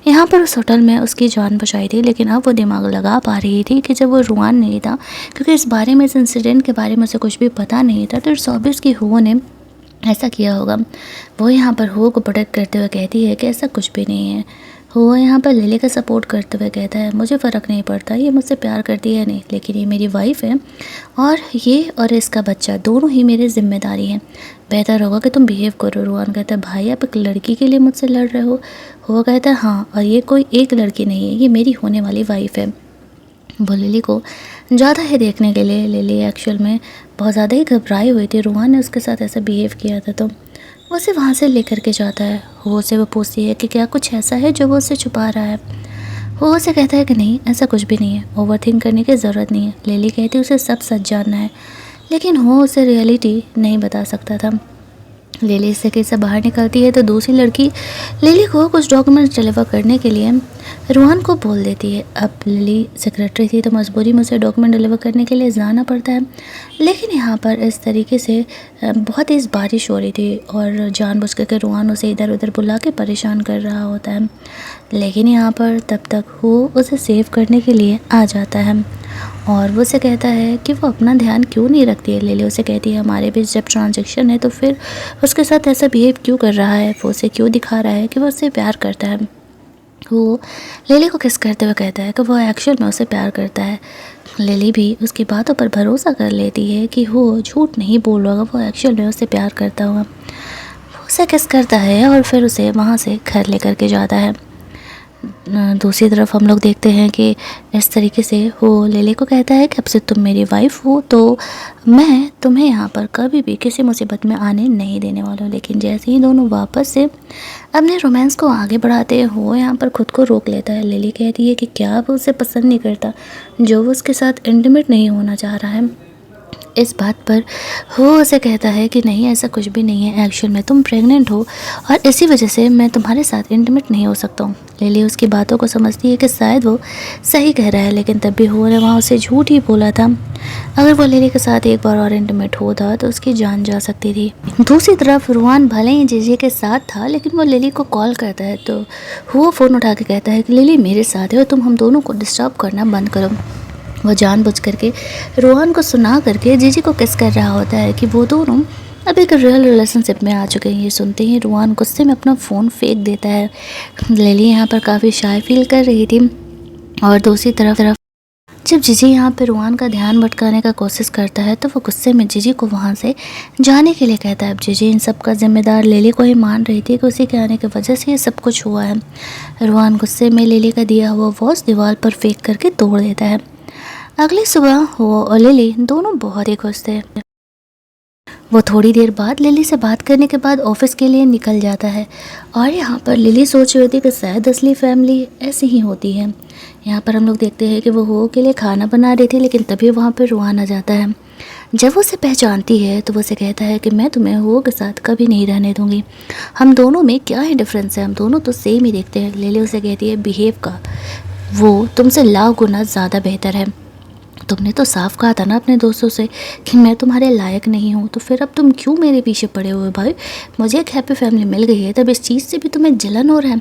यहाँ पर उस होटल में उसकी जान बचाई थी, लेकिन अब वो दिमाग लगा पा रही थी कि जब वो रुआन नहीं था, क्योंकि इस बारे में, इस इंसिडेंट के बारे में उसे कुछ भी पता नहीं था, तो इट्स ऑब्वियस कि हुओ ने ऐसा किया होगा। वो यहाँ पर हुओ को प्रोटेक्ट करते हुए कहती है कि ऐसा कुछ भी नहीं है। हुओ यहाँ पर लिली का सपोर्ट करते हुए कहता है मुझे फ़र्क नहीं पड़ता ये मुझसे प्यार करती है नहीं, लेकिन ये मेरी वाइफ है और ये और इसका बच्चा दोनों ही मेरी जिम्मेदारी हैं। बेहतर होगा कि तुम बिहेव करो। रुआन कहता है भाई आप एक लड़की के लिए मुझसे लड़ रहे हो? हुओ कहता है हाँ, और ये कोई एक लड़की नहीं है, ये मेरी होने वाली वाइफ है। वो लिली को ज़्यादा ही देखने के लिए, लिली एक्चुअल में बहुत ज़्यादा ही घबराई हुई थी, रुआन ने उसके साथ ऐसा बिहेव किया था, तो वो उसे वहाँ से लेकर के जाता है। वो उसे वो पूछती है कि क्या कुछ ऐसा है जो वो उससे छुपा रहा है। वो उसे कहता है कि नहीं ऐसा कुछ भी नहीं है, ओवर थिंक करने की ज़रूरत नहीं है। लिली कहती है उसे सब सच जानना है, लेकिन वो उसे रियलिटी नहीं बता सकता था। लिली इस जगह से बाहर निकलती है तो दूसरी लड़की लिली को कुछ डॉक्यूमेंट्स डिलीवर करने के लिए रुआन को बोल देती है। अब लिली सेक्रेटरी थी तो मजबूरी में उसे डॉक्यूमेंट डिलीवर करने के लिए जाना पड़ता है, लेकिन यहाँ पर इस तरीके से बहुत तेज़ बारिश हो रही थी और जानबूझ कर रुआन उसे इधर उधर बुला के परेशान कर रहा होता है, लेकिन यहाँ पर तब तक वो उसे सेव करने के लिए आ जाता है और वो उसे कहता है कि वो अपना ध्यान क्यों नहीं रखती है। लिली उसे कहती है हमारे बीच जब ट्रांजैक्शन है तो फिर उसके साथ ऐसा बिहेव क्यों कर रहा है, वो उसे क्यों दिखा रहा है कि वो उससे प्यार करता है। वो लिली को किस करते हुए कहता है कि वो एक्चुअल में उसे प्यार करता है। लिली भी उसकी बातों पर भरोसा कर लेती है कि वो झूठ नहीं बोल रहा होगा, वो एक्चुअल में उसे प्यार करता हुआ। वो उसे किस करता है और फिर उसे वहाँ से घर लेकर के जाता है। दूसरी तरफ हम लोग देखते हैं कि इस तरीके से वो लिली को कहता है कि अब से तुम मेरी वाइफ हो तो मैं तुम्हें यहाँ पर कभी भी किसी मुसीबत में आने नहीं देने वाला हूँ। लेकिन जैसे ही दोनों वापस से अपने रोमांस को आगे बढ़ाते हैं वो यहाँ पर खुद को रोक लेता है। लिली कहती है कि क्या वो उसे पसंद नहीं करता, जो वो उसके साथ इंटीमेट नहीं होना चाह रहा है। इस बात पर वो उसे कहता है कि नहीं ऐसा कुछ भी नहीं है, एक्चुअल में तुम प्रेग्नेंट हो और इसी वजह से मैं तुम्हारे साथ इंटीमेट नहीं हो सकता हूँ। लिली उसकी बातों को समझती है कि शायद वो सही कह रहा है, लेकिन तब भी हुआ ने वहाँ उसे झूठ ही बोला था। अगर वो लिली के साथ एक बार और इंटीमेट होता तो उसकी जान जा सकती थी। दूसरी तरफ रुआन भले ही जीजी के साथ था, लेकिन वो लिली को कॉल करता है तो वो फ़ोन उठा के कहता है कि लिली मेरे साथ है और तुम हम दोनों को डिस्टर्ब करना बंद करो। वो जानबूझ करके रुआन को सुना करके जीजी को किस कर रहा होता है कि वो दोनों अब एक रियल रिलेशनशिप में आ चुके हैं। ये सुनते ही रुआन गुस्से में अपना फ़ोन फेंक देता है। लिली यहाँ पर काफ़ी शाय फील कर रही थी और दूसरी तरफ जब जीजी यहाँ पे रुआन का ध्यान भटकाने का कोशिश करता है तो वो गुस्से में जीजी को वहाँ से जाने के लिए कहता है। अब जीजी इन सब का जिम्मेदार लिली को ही मान रही थी कि उसी के आने की वजह से ये सब कुछ हुआ है। रुआन गुस्से में लिली का दिया हुआ वॉच दीवार पर फेंक करके तोड़ देता है। अगली सुबह वो और लिली दोनों बहुत ही खुश थे। वो थोड़ी देर बाद लिली से बात करने के बाद ऑफिस के लिए निकल जाता है और यहाँ पर लिली सोच रही थी कि शायद असली फैमिली ऐसी ही होती है। यहाँ पर हम लोग देखते हैं कि वो हो के लिए खाना बना रही थी, लेकिन तभी वहाँ पर रुआन आ जाता है। जब वो उसे पहचानती है तो वो उसे कहता है कि मैं तुम्हें हो के साथ कभी नहीं रहने दूंगी, हम दोनों में क्या ही डिफरेंस है, हम दोनों तो सेम ही देखते हैं। लिली उसे कहती है बिहेव का वो तुमसे लाख गुना ज़्यादा बेहतर है। तुमने तो साफ कहा था ना अपने दोस्तों से कि मैं तुम्हारे लायक नहीं हूँ, तो फिर अब तुम क्यों मेरे पीछे पड़े हुए भाई? मुझे एक हैप्पी फैमिली मिल गई है, तब इस चीज़ से भी तुम्हें जलन हो रहा है।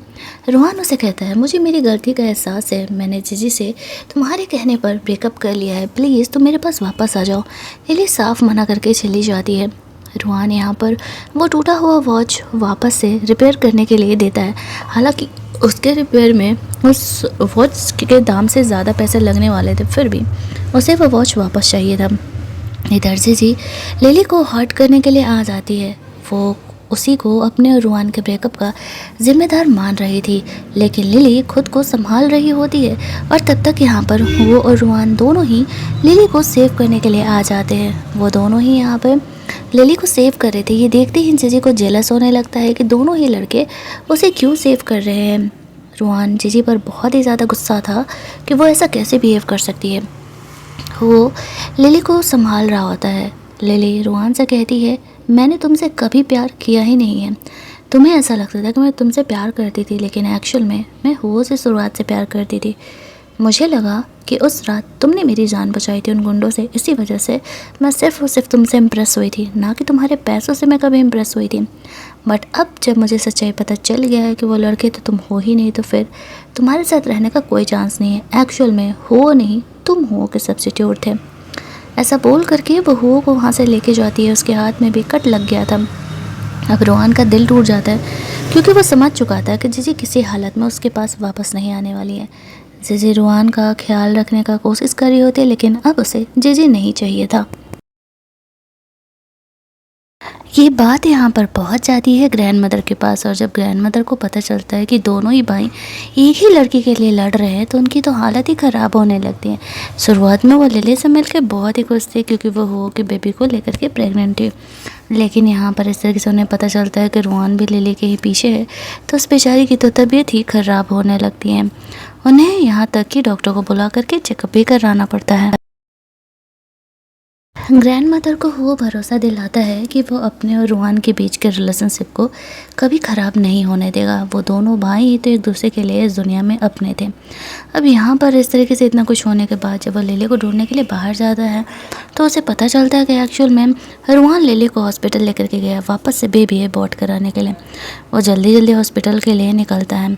रुआन उसे कहता है मुझे मेरी गलती का एहसास है, मैंने जीजी से तुम्हारे कहने पर ब्रेकअप कर लिया है, प्लीज़ तुम मेरे पास वापस आ जाओ। लिली साफ मना करके चली जाती है। रुआन यहाँ पर वो टूटा हुआ वॉच वापस से रिपेयर करने के लिए देता है। हालांकि उसके रिपेयर में उस वॉच के दाम से ज़्यादा पैसे लगने वाले थे, फिर भी उसे वो वॉच वापस चाहिए था। इधर जीजी लिली को हर्ट करने के लिए आ जाती है। वो उसी को अपने और रुआन के ब्रेकअप का जिम्मेदार मान रही थी, लेकिन लिली खुद को संभाल रही होती है और तब तक यहाँ पर वो और रुआन दोनों ही लिली को सेव करने के लिए आ जाते हैं। वो दोनों ही यहाँ पर लिली को सेव कर रहे थे। ये देखते ही जीजी को जेलस होने लगता है कि दोनों ही लड़के उसे क्यों सेव कर रहे हैं। रुआन जीजी पर बहुत ही ज़्यादा गुस्सा था कि वो ऐसा कैसे बिहेव कर सकती है। वो लिली को संभाल रहा होता है। लिली रुआन से कहती है, मैंने तुमसे कभी प्यार किया ही नहीं है। तुम्हें ऐसा लगता था कि मैं तुमसे प्यार करती थी, लेकिन एक्चुअल में मैं हुओ से शुरुआत से प्यार करती थी। मुझे लगा कि उस रात तुमने मेरी जान बचाई थी उन गुंडों से, इसी वजह से मैं सिर्फ और सिर्फ तुमसे इम्प्रेस हुई थी, ना कि तुम्हारे पैसों से मैं कभी इम्प्रेस हुई थी। बट अब जब मुझे सच्चाई पता चल गया है कि वो लड़के तो तुम हो ही नहीं, तो फिर तुम्हारे साथ रहने का कोई चांस नहीं है। एक्चुअल में हो नहीं, तुम हो के सब्स्टिट्यूट थे। ऐसा बोल करके वो हुओ को वहाँ से लेके जाती है। उसके हाथ में भी कट लग गया था। अब रुआन का दिल टूट जाता है क्योंकि वो समझ चुका था कि जीजी किसी हालत में उसके पास वापस नहीं आने वाली है। जीजी रुआन का ख्याल रखने का कोशिश कर रही होती है, लेकिन अब उसे जीजी नहीं चाहिए था। ये बात यहाँ पर पहुँच जाती है ग्रैंड मदर के पास, और जब ग्रैंड मदर को पता चलता है कि दोनों ही भाई एक ही लड़की के लिए लड़ रहे हैं, तो उनकी तो हालत ही ख़राब होने लगती है। शुरुआत में वो लिली से मिलकर बहुत ही खुश थे क्योंकि वो हो के बेबी को लेकर के प्रेग्नेंट थी, लेकिन यहाँ पर इस तरीके से उन्हें पता चलता है कि रुआन भी लिली के ही पीछे है, तो उस बेचारी की तो तबीयत ही ख़राब होने लगती है। उन्हें यहाँ तक कि डॉक्टर को बुला करके चेकअप भी कराना पड़ता है। ग्रैंड मदर को वो भरोसा दिलाता है कि वो अपने और रुआन के बीच के रिलेशनशिप को कभी ख़राब नहीं होने देगा। वो दोनों भाई ही तो एक दूसरे के लिए इस दुनिया में अपने थे। अब यहाँ पर इस तरीके से इतना कुछ होने के बाद जब वो लिली को ढूंढने के लिए बाहर जाता है, तो उसे पता चलता है कि एक्चुअल में रुआन लिली को हॉस्पिटल लेकर के गया वापस से बेबी अबॉर्ट कराने के लिए। वो जल्दी जल्दी हॉस्पिटल के लिए निकलता है।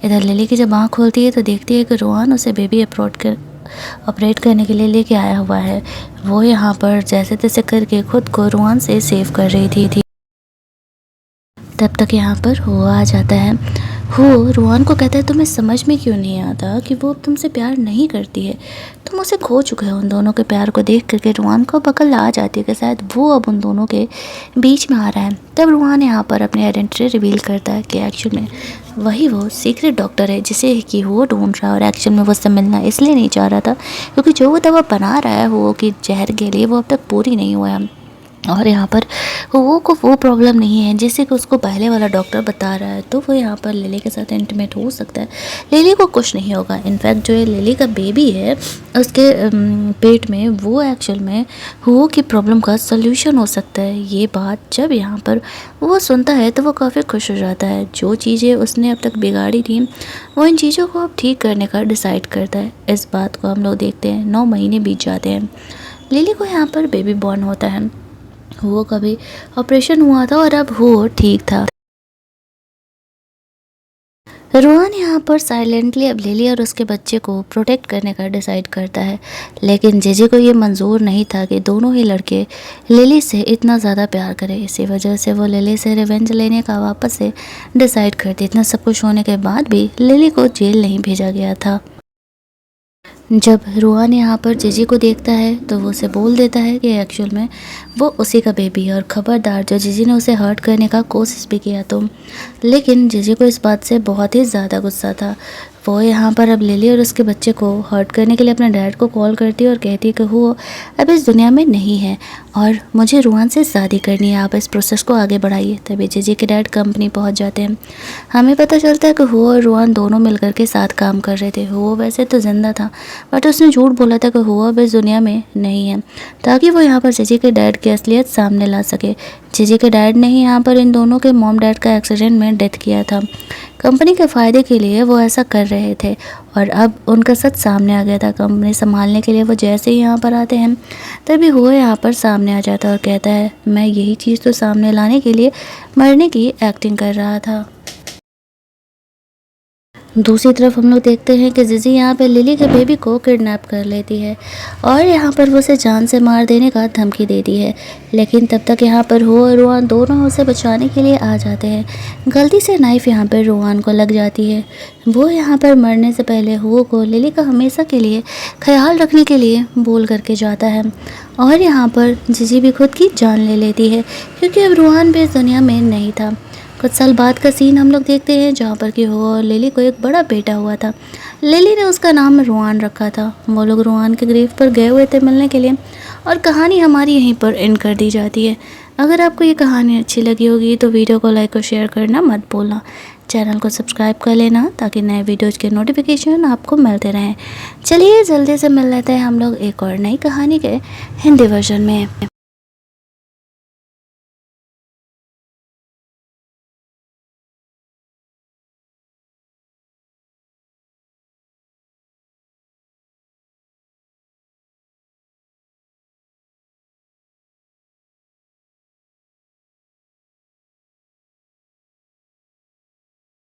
इधर लिली की जब आँख खोलती है तो देखती है कि रुआन उसे बेबी ऑपरेट करने के लिए लेके आया हुआ है। वो यहाँ पर जैसे तैसे करके खुद को रुआन से सेव कर रही थी। तब तक यहाँ पर हो आ जाता है। हो रुआन को कहता है, तुम्हें समझ में क्यों नहीं आता कि वो अब तुमसे प्यार नहीं करती है, तुम उसे खो चुके हो। उन दोनों के प्यार को देख करके रुआन को बकल आ जाती है कि शायद वो अब उन दोनों के बीच में आ रहा है। तब रुआन यहाँ पर अपनी आइडेंटिटी रिवील करता है कि एक्चुअल में वही वो सीक्रेट डॉक्टर है जिसे कि वो ढूंढ रहा है, और एक्चुअल में वो उससे मिलना इसलिए नहीं चाह रहा था क्योंकि जो वो दवा बना रहा है वो कि जहर के लिए, वो अब तक पूरी नहीं हुआ है। और यहाँ पर वो को वो प्रॉब्लम नहीं है जैसे कि उसको पहले वाला डॉक्टर बता रहा है, तो वो यहाँ पर लिली के साथ इंटीमेट हो सकता है। लिली को कुछ नहीं होगा। इनफैक्ट जो ये लिली का बेबी है उसके पेट में, वो एक्चुअल में वो की प्रॉब्लम का सल्यूशन हो सकता है। ये बात जब यहाँ पर वो सुनता है तो वो काफ़ी खुश हो जाता है। जो चीज़ें उसने अब तक बिगाड़ी थी वो इन चीज़ों को अब ठीक करने का डिसाइड करता है। इस बात को हम लोग देखते हैं 9 महीने बीत जाते हैं। लिली को यहाँ पर बेबी बॉर्न होता है। वो कभी ऑपरेशन हुआ था और अब वो ठीक था। रुआन यहाँ पर साइलेंटली अब लिली और उसके बच्चे को प्रोटेक्ट करने का डिसाइड करता है, लेकिन जीजी को ये मंजूर नहीं था कि दोनों ही लड़के लिली से इतना ज़्यादा प्यार करें। इसी वजह से वो लिली से रिवेंज लेने का वापस से डिसाइड करती। इतना सब कुछ होने के बाद भी लिली को जेल नहीं भेजा गया था। जब रुआन यहाँ पर जीजी को देखता है तो वो उसे बोल देता है कि एक्चुअल में वो उसी का बेबी है, और ख़बरदार जो जीजी ने उसे हर्ट करने का कोशिश भी किया तो। लेकिन जीजी को इस बात से बहुत ही ज़्यादा गुस्सा था। वो यहाँ पर अब लिली और उसके बच्चे को हर्ट करने के लिए अपने डैड को कॉल करती है और कहती है कि वो अब इस दुनिया में नहीं है और मुझे रुआन से शादी करनी है, आप इस प्रोसेस को आगे बढ़ाइए। तभी जीजी के डैड कंपनी पहुँच जाते हैं। हमें पता चलता है कि वो और रुआन दोनों मिलकर के साथ काम कर रहे थे। वो वैसे तो जिंदा था बट उसने झूठ बोला था कि वो अब इस दुनिया में नहीं है, ताकि वो यहाँ पर जीजी के डैड की असलियत सामने ला सके। जीजी के डैड ने ही यहाँ पर इन दोनों के मॉम डैड का एक्सीडेंट में डेथ किया था। कंपनी के फ़ायदे के लिए वो ऐसा कर रहे थे और अब उनका सच सामने आ गया था। कंपनी संभालने के लिए वो जैसे ही यहाँ पर आते हैं तभी वो यहाँ पर सामने आ जाता है और कहता है, मैं यही चीज़ तो सामने लाने के लिए मरने की एक्टिंग कर रहा था। दूसरी तरफ हम लोग देखते हैं कि जीजी यहाँ पे लिली के बेबी को किडनैप कर लेती है और यहाँ पर वो उसे जान से मार देने का धमकी देती है। लेकिन तब तक यहाँ पर हो और रुआन दोनों उसे बचाने के लिए आ जाते हैं। गलती से नाइफ़ यहाँ पर रुआन को लग जाती है। वो यहाँ पर मरने से पहले हो को लिली का हमेशा के लिए ख्याल रखने के लिए बोल करके जाता है और यहाँ पर जीजी भी खुद की जान ले लेती है क्योंकि अब रुआन भी इस दुनिया में नहीं था। कुछ साल बाद का सीन हम लोग देखते हैं जहाँ पर कि हो और लिली को एक बड़ा बेटा हुआ था। लिली ने उसका नाम रुआन रखा था। वो लोग रुआन के ग्रेव पर गए हुए थे मिलने के लिए और कहानी हमारी यहीं पर एंड कर दी जाती है। अगर आपको ये कहानी अच्छी लगी होगी तो वीडियो को लाइक और शेयर करना मत भूलना। चैनल को सब्सक्राइब कर लेना ताकि नए वीडियोज के नोटिफिकेशन आपको मिलते रहें। चलिए जल्दी से मिल लेते हैं हम लोग एक और नई कहानी के हिंदी वर्जन में।